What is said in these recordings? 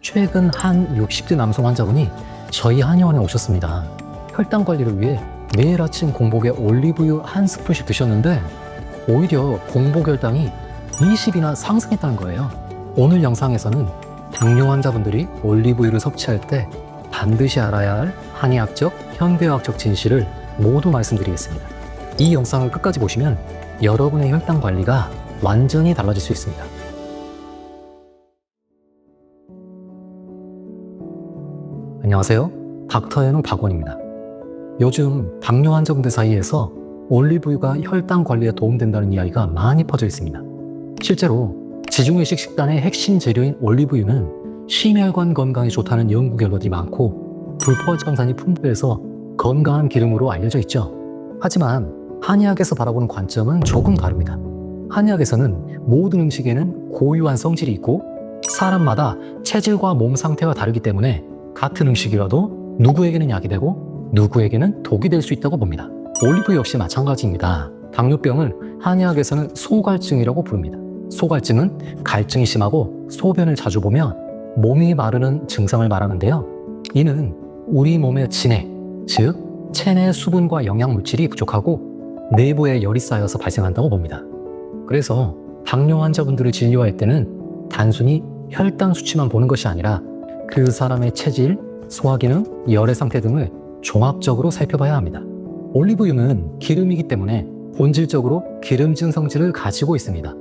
최근 한 60대 남성 환자분이 저희 한의원에 오셨습니다. 혈당 관리를 위해 매일 아침 공복에 올리브유 한 스푼씩 드셨는데 오히려 공복 혈당이 20이나 상승했다는 거예요. 오늘 영상에서는 당뇨 환자분들이 올리브유를 섭취할 때 반드시 알아야 할 한의학적, 현대의학적 진실을 모두 말씀드리겠습니다. 이 영상을 끝까지 보시면 여러분의 혈당 관리가 완전히 달라질 수 있습니다. 안녕하세요. 닥터에는 박원입니다. 요즘 당뇨 환자분들 사이에서 올리브유가 혈당 관리에 도움된다는 이야기가 많이 퍼져 있습니다. 실제로 지중해식 식단의 핵심 재료인 올리브유는 심혈관 건강에 좋다는 연구 결과들이 많고 불포화지방산이 풍부해서 건강한 기름으로 알려져 있죠. 하지만 한의학에서 바라보는 관점은 조금 다릅니다. 한의학에서는 모든 음식에는 고유한 성질이 있고 사람마다 체질과 몸 상태가 다르기 때문에 같은 음식이라도 누구에게는 약이 되고 누구에게는 독이 될 수 있다고 봅니다. 올리브유 역시 마찬가지입니다. 당뇨병을 한의학에서는 소갈증이라고 부릅니다. 소갈증은 갈증이 심하고 소변을 자주 보면 몸이 마르는 증상을 말하는데요. 이는 우리 몸의 진해, 즉 체내 수분과 영양물질이 부족하고 내부에 열이 쌓여서 발생한다고 봅니다. 그래서 당뇨 환자분들을 진료할 때는 단순히 혈당 수치만 보는 것이 아니라 그 사람의 체질, 소화기능, 열의 상태 등을 종합적으로 살펴봐야 합니다. 올리브유는 기름이기 때문에 본질적으로 기름진 성질을 가지고 있습니다.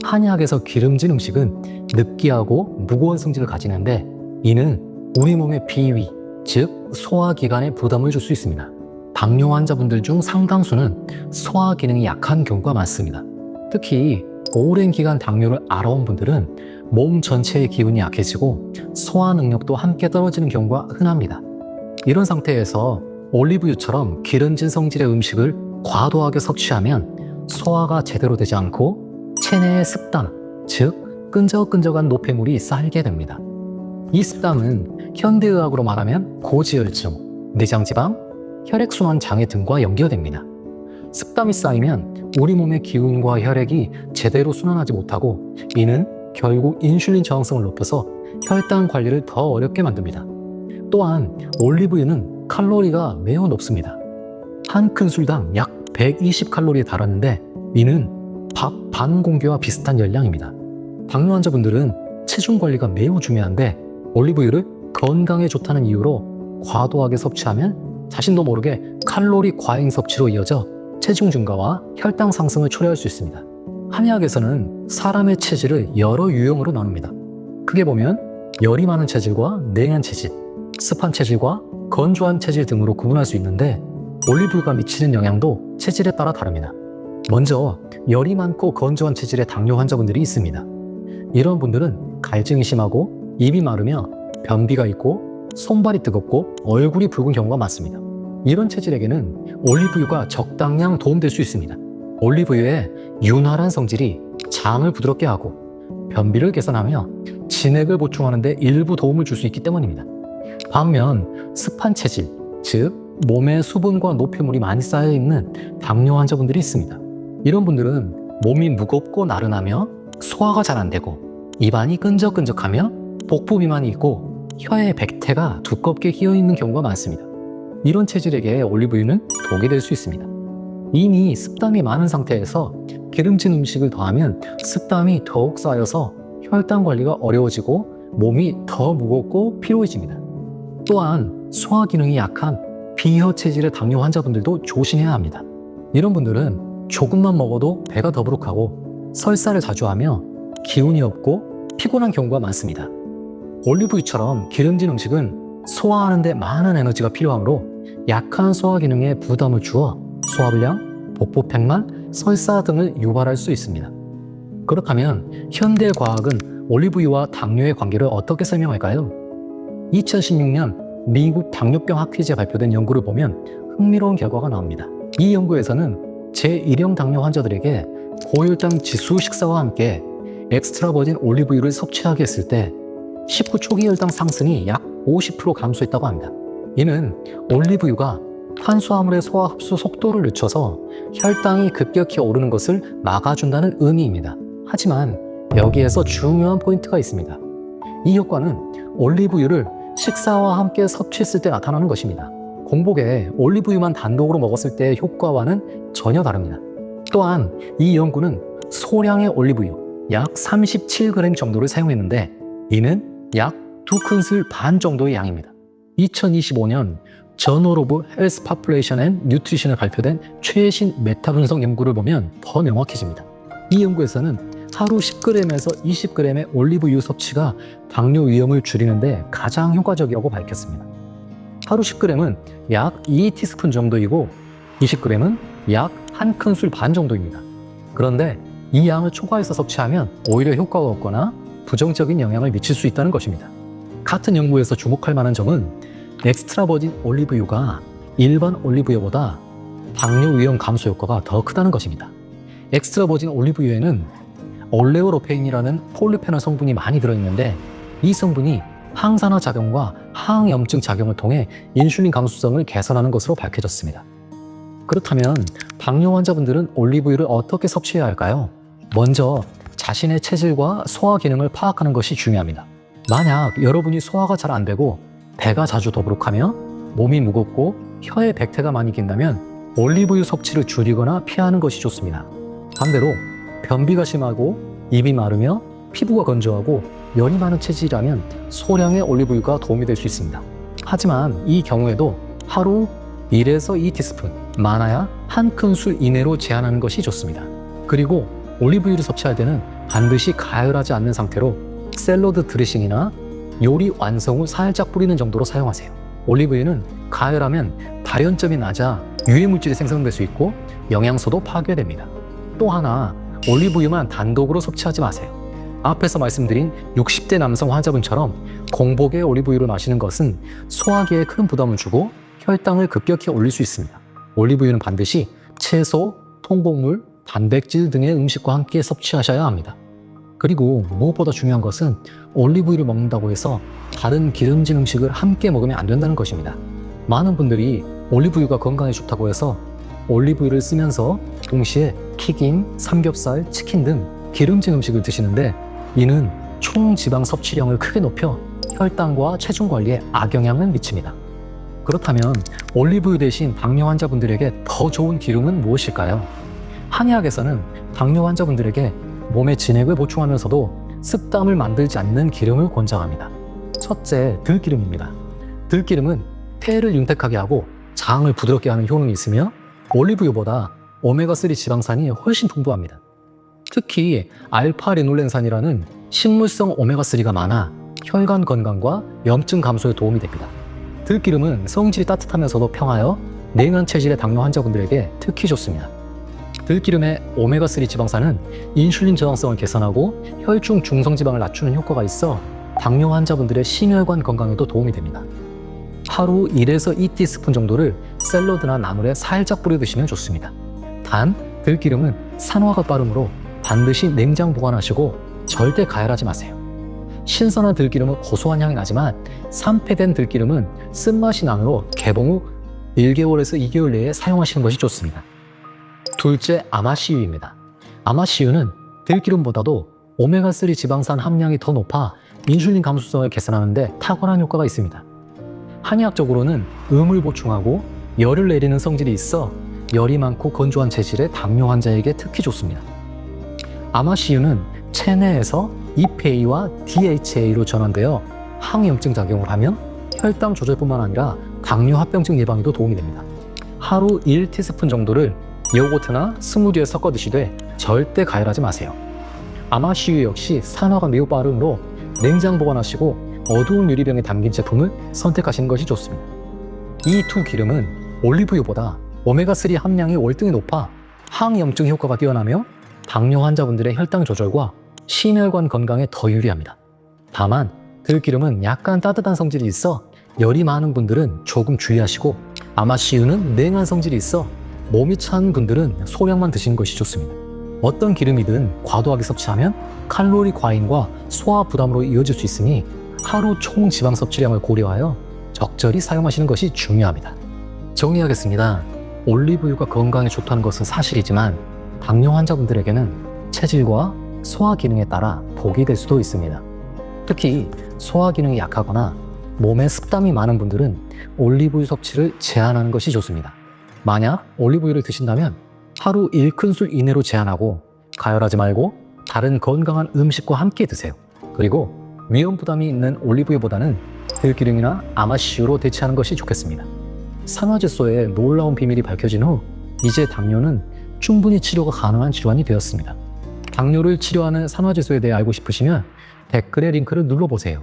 한의학에서 기름진 음식은 느끼하고 무거운 성질을 가지는데 이는 우리 몸의 비위, 즉 소화기관에 부담을 줄 수 있습니다. 당뇨 환자분들 중 상당수는 소화기능이 약한 경우가 많습니다. 특히 오랜 기간 당뇨를 앓아온 분들은 몸 전체의 기운이 약해지고 소화 능력도 함께 떨어지는 경우가 흔합니다. 이런 상태에서 올리브유처럼 기름진 성질의 음식을 과도하게 섭취하면 소화가 제대로 되지 않고 체내의 습담, 즉 끈적끈적한 노폐물이 쌓이게 됩니다. 이 습담은 현대의학으로 말하면 고지혈증, 내장지방, 혈액순환 장애 등과 연결됩니다. 습담이 쌓이면 우리 몸의 기운과 혈액이 제대로 순환하지 못하고 이는 결국 인슐린 저항성을 높여서 혈당 관리를 더 어렵게 만듭니다. 또한 올리브유는 칼로리가 매우 높습니다. 한 큰술당 약 120칼로리에 달하는데 이는 밥 반 공기와 비슷한 열량입니다. 당뇨 환자분들은 체중 관리가 매우 중요한데 올리브유를 건강에 좋다는 이유로 과도하게 섭취하면 자신도 모르게 칼로리 과잉 섭취로 이어져 체중 증가와 혈당 상승을 초래할 수 있습니다. 한의학에서는 사람의 체질을 여러 유형으로 나눕니다. 크게 보면 열이 많은 체질과 냉한 체질, 습한 체질과 건조한 체질 등으로 구분할 수 있는데 올리브유가 미치는 영향도 체질에 따라 다릅니다. 먼저 열이 많고 건조한 체질의 당뇨 환자분들이 있습니다. 이런 분들은 갈증이 심하고 입이 마르며 변비가 있고 손발이 뜨겁고 얼굴이 붉은 경우가 많습니다. 이런 체질에게는 올리브유가 적당량 도움될 수 있습니다. 올리브유의 윤활한 성질이 장을 부드럽게 하고 변비를 개선하며 진액을 보충하는 데 일부 도움을 줄 수 있기 때문입니다. 반면 습한 체질, 즉 몸에 수분과 노폐물이 많이 쌓여있는 당뇨 환자분들이 있습니다. 이런 분들은 몸이 무겁고 나른하며 소화가 잘 안 되고 입안이 끈적끈적하며 복부 비만이 있고 혀에 백태가 두껍게 끼어있는 경우가 많습니다. 이런 체질에게 올리브유는 독이 될 수 있습니다. 이미 습담이 많은 상태에서 기름진 음식을 더하면 습담이 더욱 쌓여서 혈당 관리가 어려워지고 몸이 더 무겁고 피로해집니다. 또한 소화 기능이 약한 비혀 체질의 당뇨 환자분들도 조심해야 합니다. 이런 분들은 조금만 먹어도 배가 더부룩하고 설사를 자주 하며 기운이 없고 피곤한 경우가 많습니다. 올리브유처럼 기름진 음식은 소화하는 데 많은 에너지가 필요하므로 약한 소화 기능에 부담을 주어 소화불량, 복부팽만, 설사 등을 유발할 수 있습니다. 그렇다면 현대 과학은 올리브유와 당뇨의 관계를 어떻게 설명할까요? 2016년 미국 당뇨병 학회지에 발표된 연구를 보면 흥미로운 결과가 나옵니다. 이 연구에서는 제1형 당뇨 환자들에게 고혈당 지수 식사와 함께 엑스트라 버진 올리브유를 섭취하게 했을 때 19 초기 혈당 상승이 약 50% 감소했다고 합니다. 이는 올리브유가 탄수화물의 소화 흡수 속도를 늦춰서 혈당이 급격히 오르는 것을 막아준다는 의미입니다. 하지만 여기에서 중요한 포인트가 있습니다. 이 효과는 올리브유를 식사와 함께 섭취했을 때 나타나는 것입니다. 공복에 올리브유만 단독으로 먹었을 때의 효과와는 전혀 다릅니다. 또한 이 연구는 소량의 올리브유 약 37g 정도를 사용했는데 이는 약 2큰술 반 정도의 양입니다. 2025년 저널 오브 헬스 파퓰레이션 앤 뉴트리션에 발표된 최신 메타 분석 연구를 보면 더 명확해집니다. 이 연구에서는 하루 10g에서 20g의 올리브유 섭취가 당뇨 위험을 줄이는데 가장 효과적이라고 밝혔습니다. 하루 10g은 약 2티스푼 정도이고 20g은 약 1큰술 반 정도입니다. 그런데 이 양을 초과해서 섭취하면 오히려 효과가 없거나 부정적인 영향을 미칠 수 있다는 것입니다. 같은 연구에서 주목할 만한 점은 엑스트라 버진 올리브유가 일반 올리브유보다 당뇨 위험 감소 효과가 더 크다는 것입니다. 엑스트라 버진 올리브유에는 올레오로페인이라는 폴리페놀 성분이 많이 들어있는데 이 성분이 항산화 작용과 항염증 작용을 통해 인슐린 감수성을 개선하는 것으로 밝혀졌습니다. 그렇다면 당뇨 환자분들은 올리브유를 어떻게 섭취해야 할까요? 먼저 자신의 체질과 소화 기능을 파악하는 것이 중요합니다. 만약 여러분이 소화가 잘 안 되고 배가 자주 더부룩하며 몸이 무겁고 혀에 백태가 많이 낀다면 올리브유 섭취를 줄이거나 피하는 것이 좋습니다. 반대로 변비가 심하고 입이 마르며 피부가 건조하고 열이 많은 체질이라면 소량의 올리브유가 도움이 될 수 있습니다. 하지만 이 경우에도 하루 1에서 2티스푼, 많아야 1큰술 이내로 제한하는 것이 좋습니다. 그리고 올리브유를 섭취할 때는 반드시 가열하지 않는 상태로 샐러드 드레싱이나 요리 완성 후 살짝 뿌리는 정도로 사용하세요. 올리브유는 가열하면 발연점이 낮아 유해물질이 생성될 수 있고 영양소도 파괴됩니다. 또 하나, 올리브유만 단독으로 섭취하지 마세요. 앞에서 말씀드린 60대 남성 환자분처럼 공복에 올리브유를 마시는 것은 소화기에 큰 부담을 주고 혈당을 급격히 올릴 수 있습니다. 올리브유는 반드시 채소, 통곡물, 단백질 등의 음식과 함께 섭취하셔야 합니다. 그리고 무엇보다 중요한 것은 올리브유를 먹는다고 해서 다른 기름진 음식을 함께 먹으면 안 된다는 것입니다. 많은 분들이 올리브유가 건강에 좋다고 해서 올리브유를 쓰면서 동시에 튀김, 삼겹살, 치킨 등 기름진 음식을 드시는데 이는 총 지방 섭취량을 크게 높여 혈당과 체중 관리에 악영향을 미칩니다. 그렇다면 올리브유 대신 당뇨 환자분들에게 더 좋은 기름은 무엇일까요? 한의학에서는 당뇨 환자분들에게 몸에 진액을 보충하면서도 습담을 만들지 않는 기름을 권장합니다. 첫째, 들기름입니다. 들기름은 폐를 윤택하게 하고 장을 부드럽게 하는 효능이 있으며 올리브유보다 오메가3 지방산이 훨씬 풍부합니다. 특히 알파-리놀렌산이라는 식물성 오메가3가 많아 혈관 건강과 염증 감소에 도움이 됩니다. 들기름은 성질이 따뜻하면서도 평하여 냉한 체질의 당뇨 환자분들에게 특히 좋습니다. 들기름의 오메가3 지방산은 인슐린 저항성을 개선하고 혈중 중성지방을 낮추는 효과가 있어 당뇨 환자분들의 심혈관 건강에도 도움이 됩니다. 하루 1에서 2티스푼 정도를 샐러드나 나물에 살짝 뿌려 드시면 좋습니다. 단, 들기름은 산화가 빠르므로 반드시 냉장 보관하시고 절대 가열하지 마세요. 신선한 들기름은 고소한 향이 나지만 산패된 들기름은 쓴맛이 나므로 개봉 후 1개월에서 2개월 내에 사용하시는 것이 좋습니다. 둘째, 아마씨유입니다. 아마씨유는 들기름보다도 오메가3 지방산 함량이 더 높아 인슐린 감수성을 개선하는 데 탁월한 효과가 있습니다. 한의학적으로는 음을 보충하고 열을 내리는 성질이 있어 열이 많고 건조한 체질의 당뇨 환자에게 특히 좋습니다. 아마씨유는 체내에서 EPA와 DHA로 전환되어 항염증 작용을 하며 혈당 조절뿐만 아니라 당뇨 합병증 예방에도 도움이 됩니다. 하루 1티스푼 정도를 요거트나 스무디에 섞어 드시되 절대 가열하지 마세요. 아마씨유 역시 산화가 매우 빠르므로 냉장 보관하시고 어두운 유리병에 담긴 제품을 선택하시는 것이 좋습니다. 이 두 기름은 올리브유보다 오메가3 함량이 월등히 높아 항염증 효과가 뛰어나며 당뇨 환자분들의 혈당 조절과 심혈관 건강에 더 유리합니다. 다만 들기름은 약간 따뜻한 성질이 있어 열이 많은 분들은 조금 주의하시고 아마씨유는 냉한 성질이 있어 몸이 찬 분들은 소량만 드시는 것이 좋습니다. 어떤 기름이든 과도하게 섭취하면 칼로리 과잉과 소화 부담으로 이어질 수 있으니 하루 총 지방 섭취량을 고려하여 적절히 사용하시는 것이 중요합니다. 정리하겠습니다. 올리브유가 건강에 좋다는 것은 사실이지만 당뇨 환자분들에게는 체질과 소화 기능에 따라 독이 될 수도 있습니다. 특히 소화 기능이 약하거나 몸에 습담이 많은 분들은 올리브유 섭취를 제한하는 것이 좋습니다. 만약 올리브유를 드신다면 하루 1큰술 이내로 제한하고 가열하지 말고 다른 건강한 음식과 함께 드세요. 그리고 위험 부담이 있는 올리브유보다는 들기름이나 아마씨유로 대체하는 것이 좋겠습니다. 산화질소의 놀라운 비밀이 밝혀진 후 이제 당뇨는 충분히 치료가 가능한 질환이 되었습니다. 당뇨를 치료하는 산화질소에 대해 알고 싶으시면 댓글에 링크를 눌러보세요.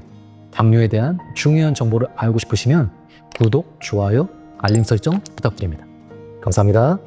당뇨에 대한 중요한 정보를 알고 싶으시면 구독, 좋아요, 알림 설정 부탁드립니다. 감사합니다.